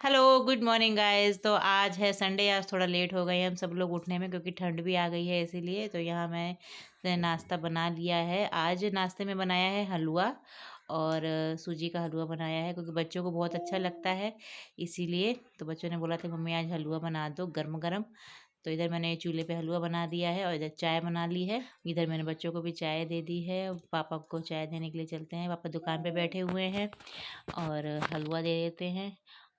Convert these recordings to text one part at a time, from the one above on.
Hello good morning guys. तो आज है संडे। आज थोड़ा लेट हो गए हम सब लोग उठने में क्योंकि ठंड भी आ गई है, इसीलिए तो यहाँ मैं नाश्ता बना लिया है। आज नाश्ते में बनाया है हलवा और सूजी का हलवा बनाया है क्योंकि बच्चों को बहुत अच्छा लगता है, इसीलिए तो बच्चों ने बोला था मम्मी आज हलवा बना दो गरम गरम। तो इधर मैंने चूल्हे पे हलवा बना दिया है और इधर चाय बना ली है। इधर मैंने बच्चों को भी चाय दे दी है। पापा को चाय देने के लिए चलते हैं, पापा दुकान पे बैठे हुए हैं और हलवा दे देते हैं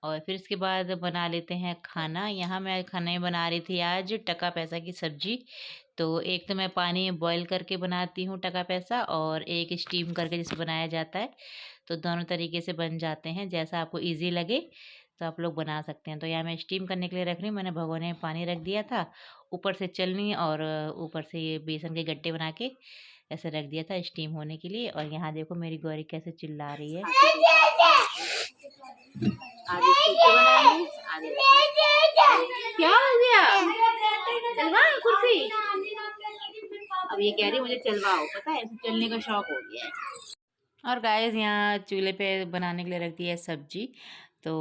और फिर इसके बाद बना लेते हैं खाना। यहाँ मैं खाने में बना रही थी आज टका पैसा की सब्जी। तो एक तो मैं पानी में बॉईल करके बनाती हूँ टका पैसा, और एक स्टीम करके जिसे बनाया जाता है। तो दोनों तरीके से बन जाते हैं, जैसा आपको इजी लगे तो आप लोग बना सकते हैं। तो यहाँ मैं स्टीम करने के लिए रख रही हूँ। मैंने भगोने में पानी रख दिया था, ऊपर से चलनी और ऊपर से ये बेसन के गट्टे बना के ऐसे रख दिया था स्टीम होने के लिए। और यहाँ देखो मेरी गौरी कैसे चिल्ला रही है। आधे सूखे बनाएंगे, आधे क्या हो गया? चलवा कुर्सी। अब ये कह रही मुझे चलवाओ, पता है चलने का शौक हो गया है। और गाइस यहाँ चूल्हे पे बनाने के लिए रख दी है सब्जी। तो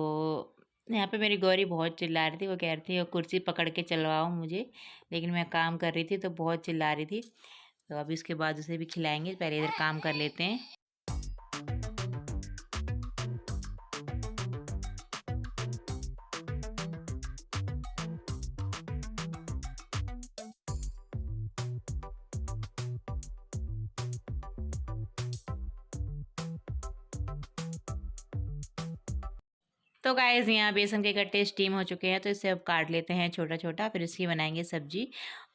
यहाँ पे मेरी गौरी बहुत चिल्ला रही थी, वो कह रही थी वो कुर्सी पकड़ के चलवाओ मुझे, लेकिन मैं काम कर रही थी तो बहुत चिल्ला रही थी। तो अभी उसके बाद उसे भी खिलाएंगे, पहले इधर काम कर लेते हैं। तो गाइस यहाँ बेसन के गट्टे स्टीम हो चुके हैं, तो इसे अब काट लेते हैं छोटा छोटा, फिर इसकी बनाएंगे सब्जी।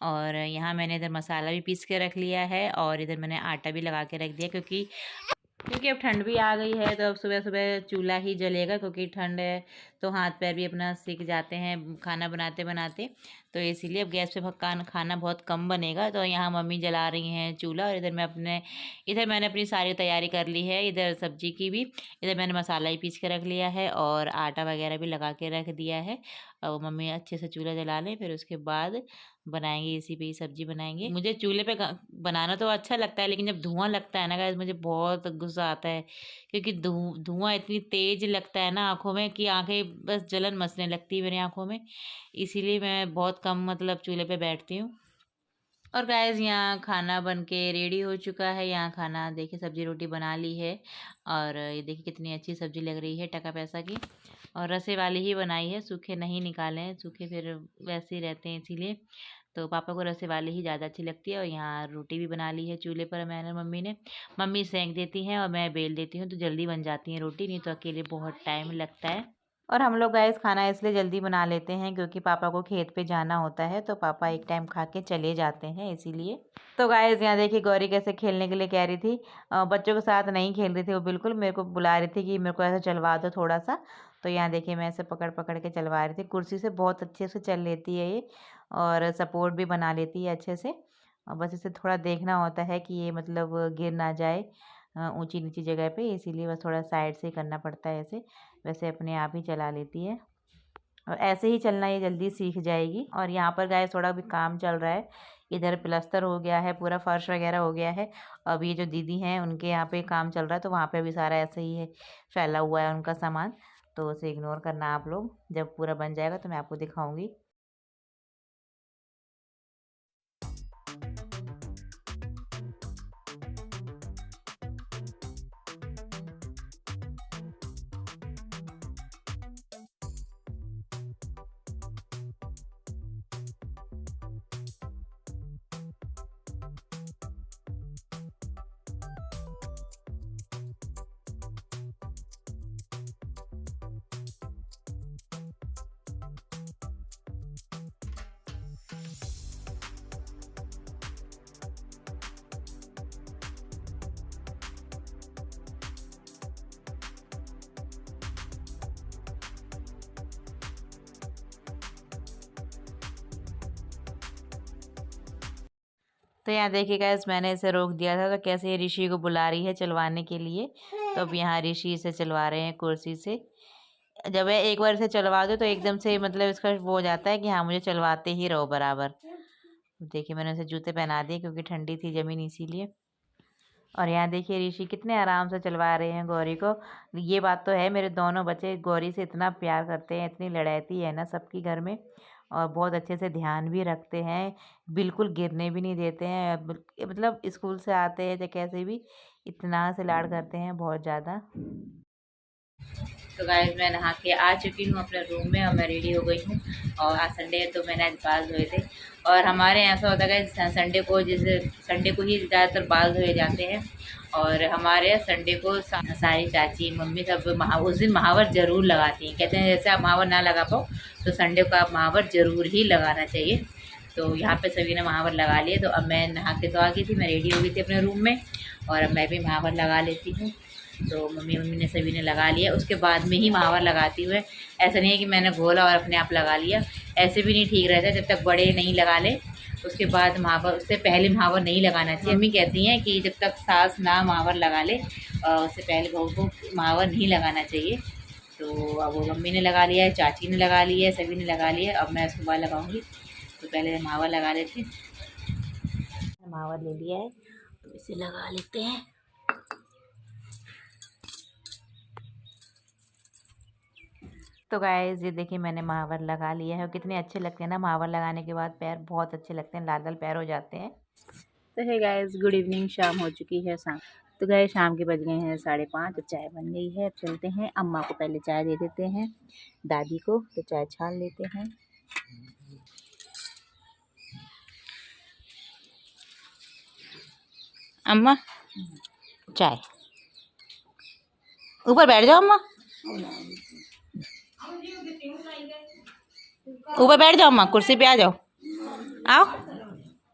और यहाँ मैंने इधर मसाला भी पीस के रख लिया है और इधर मैंने आटा भी लगा के रख दिया, क्योंकि अब ठंड भी आ गई है तो अब सुबह सुबह चूल्हा ही जलेगा, क्योंकि ठंड है तो हाथ पैर भी अपना सीख जाते हैं खाना बनाते बनाते। तो इसीलिए अब गैस पे खाना बहुत कम बनेगा। तो यहाँ मम्मी जला रही हैं चूल्हा और इधर मैंने अपनी सारी तैयारी कर ली है, इधर सब्जी की भी। इधर मैंने मसाला ही पीस के रख लिया है और आटा वगैरह भी लगा के रख दिया है। और मम्मी अच्छे से चूल्हा जला लें, फिर उसके बाद बनाएंगे, इसी पे ही सब्जी बनाएंगे। मुझे चूल्हे पे बनाना तो अच्छा लगता है, लेकिन जब धुआं लगता है ना गाइस मुझे बहुत गुस्सा आता है, क्योंकि धुआं इतनी तेज लगता है ना आंखों में कि आंखें बस जलन मचने लगती है मेरी आंखों में। इसीलिए मैं बहुत कम मतलब चूल्हे पे बैठती हूँ। और गाइस यहाँ खाना बन के रेडी हो चुका है। यहाँ खाना देखिए सब्जी रोटी बना ली है और ये देखिए कितनी अच्छी सब्जी लग रही है टका पैसा की। और रसे वाली ही बनाई है, सूखे नहीं निकाले हैं, सूखे फिर वैसे ही रहते हैं इसीलिए। तो पापा को रसे वाली ही ज़्यादा अच्छी लगती है। और यहाँ रोटी भी बना ली है चूल्हे पर मैंने, मम्मी सेंक देती हैं और मैं बेल देती हूँ, तो जल्दी बन जाती है रोटी, नहीं तो अकेले बहुत टाइम लगता है। और हम लोग गाइस खाना इसलिए जल्दी बना लेते हैं क्योंकि पापा को खेत पे जाना होता है, तो पापा एक टाइम खा के चले जाते हैं इसीलिए। तो गाइस यहाँ देखिए गौरी कैसे खेलने के लिए कह रही थी। बच्चों के साथ नहीं खेल रही थी वो, बिल्कुल मेरे को बुला रही थी कि मेरे को ऐसा चलवा दो थोड़ा सा। तो यहाँ देखिए मैं ऐसे पकड़ पकड़ के चलवा रही थी, कुर्सी से बहुत अच्छे से चल लेती है ये और सपोर्ट भी बना लेती है अच्छे से। और बस इसे थोड़ा देखना होता है कि ये मतलब गिर ना जाए ऊंची नीची जगह पे, इसीलिए बस थोड़ा साइड से करना पड़ता है ऐसे। वैसे अपने आप ही चला लेती है और ऐसे ही चलना ये जल्दी सीख जाएगी। और यहाँ पर गाइस थोड़ा भी काम चल रहा है, इधर प्लास्टर हो गया है, पूरा फर्श वगैरह हो गया है। अब ये जो दीदी हैं उनके यहाँ पे काम चल रहा है, तो वहाँ पे भी सारा ऐसे ही है, फैला हुआ है उनका सामान। तो उसे इग्नोर करना आप लोग, जब पूरा बन जाएगा तो मैं आपको दिखाऊंगी। तो यहाँ देखिए गाइस मैंने इसे रोक दिया था, तो कैसे ये ऋषि को बुला रही है चलवाने के लिए। तो अब यहाँ ऋषि इसे चलवा रहे हैं कुर्सी से। जब मैं एक बार इसे चलवा दूँ तो एकदम से मतलब इसका वो हो जाता है कि हाँ मुझे चलवाते ही रहो बराबर। देखिए मैंने उसे जूते पहना दिए क्योंकि ठंडी थी ज़मीन, इसीलिए। और यहाँ देखिए ऋषि कितने आराम से चलवा रहे हैं गौरी को। ये बात तो है, मेरे दोनों बच्चे गौरी से इतना प्यार करते हैं, इतनी लड़ाती है ना सबकी घर में, और बहुत अच्छे से ध्यान भी रखते हैं, बिल्कुल गिरने भी नहीं देते हैं। मतलब स्कूल से आते हैं या कैसे भी इतना से लाड करते हैं, बहुत ज़्यादा। तो गाइस मैं नहा के आ चुकी हूँ अपने रूम में और मैं रेडी हो गई हूँ। और आज संडे है तो मैंने आज बाल धोए थे। और हमारे यहाँ ऐसा होता है संडे को, जैसे संडे को ही ज़्यादातर बाल धोए जाते हैं। और हमारे यहाँ संडे को सारी चाची मम्मी सब उस दिन महावर ज़रूर लगाती हैं। कहते हैं जैसे आप महावर ना लगा पाओ तो संडे को आप महावर ज़रूर ही लगाना चाहिए। तो यहाँ पे सभी ने महावर लगा लिए। तो अब मैं नहा के तो आ गई थी, मैं रेडी हो गई थी अपने रूम में, और अब मैं भी महावर लगा लेती हूँ। तो मम्मी ने सभी ने लगा लिया, उसके बाद में ही महावर लगाती हूँ। ऐसा नहीं है कि मैंने घोला और अपने आप लगा लिया, ऐसे भी नहीं ठीक रहता। जब तक बड़े नहीं लगा ले उसके बाद महावर, उससे पहले महावर नहीं लगाना चाहिए। मम्मी कहती हैं कि जब तक सास ना महावर लगा ले उससे पहले बहू को महावर नहीं लगाना चाहिए। तो अब वो मम्मी ने लगा लिया है, चाची ने लगा लिया है, सभी ने लगा लिया। अब मैं उसके बाद लगाऊंगी, तो पहले महावर लगा लेती। महावर ले लिया है तो इसे लगा लेते हैं। तो गाइस ये देखिए मैंने महावर लगा लिया है, और कितने अच्छे लगते हैं ना महावर लगाने के बाद, पैर बहुत अच्छे लगते हैं, लाल लाल पैर हो जाते हैं। तो है गाइस गुड इवनिंग, शाम हो चुकी है शाम। तो गाइस शाम के बज गए हैं 5:30, तो चाय बन गई है। अब चलते हैं, अम्मा को पहले चाय दे देते हैं, दादी को तो चाय छान लेते हैं। अम्मा चाय, ऊपर बैठ जाओ अम्मा, ऊपर बैठ जाओ अम्मा, कुर्सी पे आ जाओ, आओ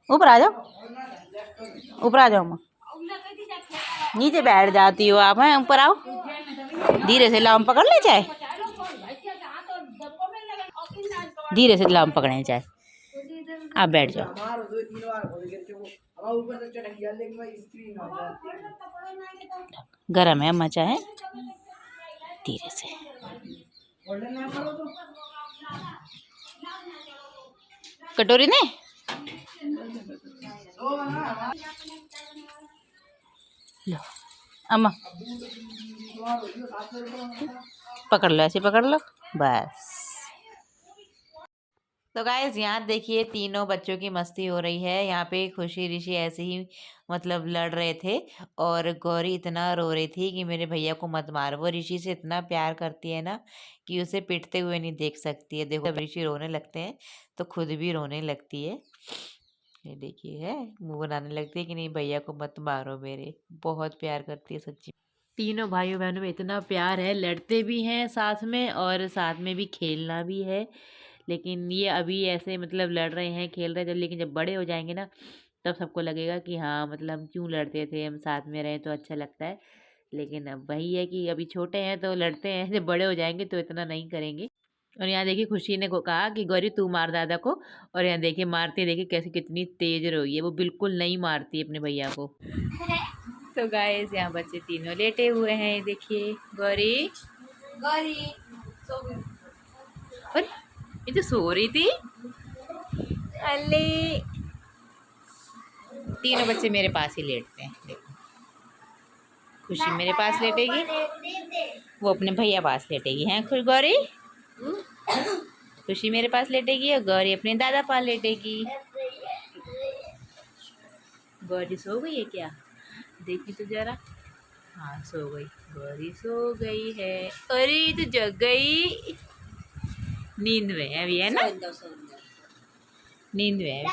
ऊपर आ जाओ, ऊपर आ जाओ अम्मा, नीचे बैठ जाती हो आप, हैं ऊपर आओ, धीरे से लाओ, पकड़ ले चाय, धीरे से लाओ पकड़े चाय, आप बैठ जाओ। गरम है अम्मा चाय, धीरे से। कटोरी ने लो अम्मा, पकड़ लो, ऐसे पकड़ लो बस। तो गाइस यहाँ देखिए तीनों बच्चों की मस्ती हो रही है। यहाँ पे खुशी ऋषि ऐसे ही मतलब लड़ रहे थे, और गौरी इतना रो रही थी कि मेरे भैया को मत मार। वो ऋषि से इतना प्यार करती है ना कि उसे पिटते हुए नहीं देख सकती है। देखो जब ऋषि रोने लगते हैं तो खुद भी रोने लगती है। ये देखिए है, मुँह बनाने लगती है कि नहीं भैया को मत मारो, मेरे बहुत प्यार करती है सच्ची। तीनों भाइयों बहनों में इतना प्यार है, लड़ते भी हैं साथ में और साथ में भी खेलना भी है। लेकिन ये अभी ऐसे मतलब लड़ रहे हैं, खेल रहे हैं, लेकिन जब बड़े हो जाएंगे ना तब सबको लगेगा कि हाँ मतलब क्यों लड़ते थे, हम साथ में रहे तो अच्छा लगता है। लेकिन अब वही है कि अभी छोटे हैं तो लड़ते हैं, जब बड़े हो जाएंगे तो इतना नहीं करेंगे। और यहाँ देखिए खुशी ने को कहा कि गौरी तू मार दादा को, और यहाँ देखिए मारते देखिए कैसे कितनी तेज रोई है, वो बिल्कुल नहीं मारती अपने भैया को। तो गाइस यहाँ बच्चे तीनों लेटे हुए हैं, देखिए गौरी गौरी सो गई, और ये तो सो रही थी। अले तीनों बच्चे मेरे पास ही लेटते हैं, देखो खुशी मेरे पास लेटेगी, वो अपने भैया पास लेटेगी, हैं खुश गौरी, खुशी मेरे पास लेटेगी और गौरी अपने दादा पास लेटेगी। गौरी सो गई है क्या, देखी तो जरा, हाँ सो गई, गौरी सो गई है। अरे तो जग गई, नींद में है अभी, है ना, नींद में है।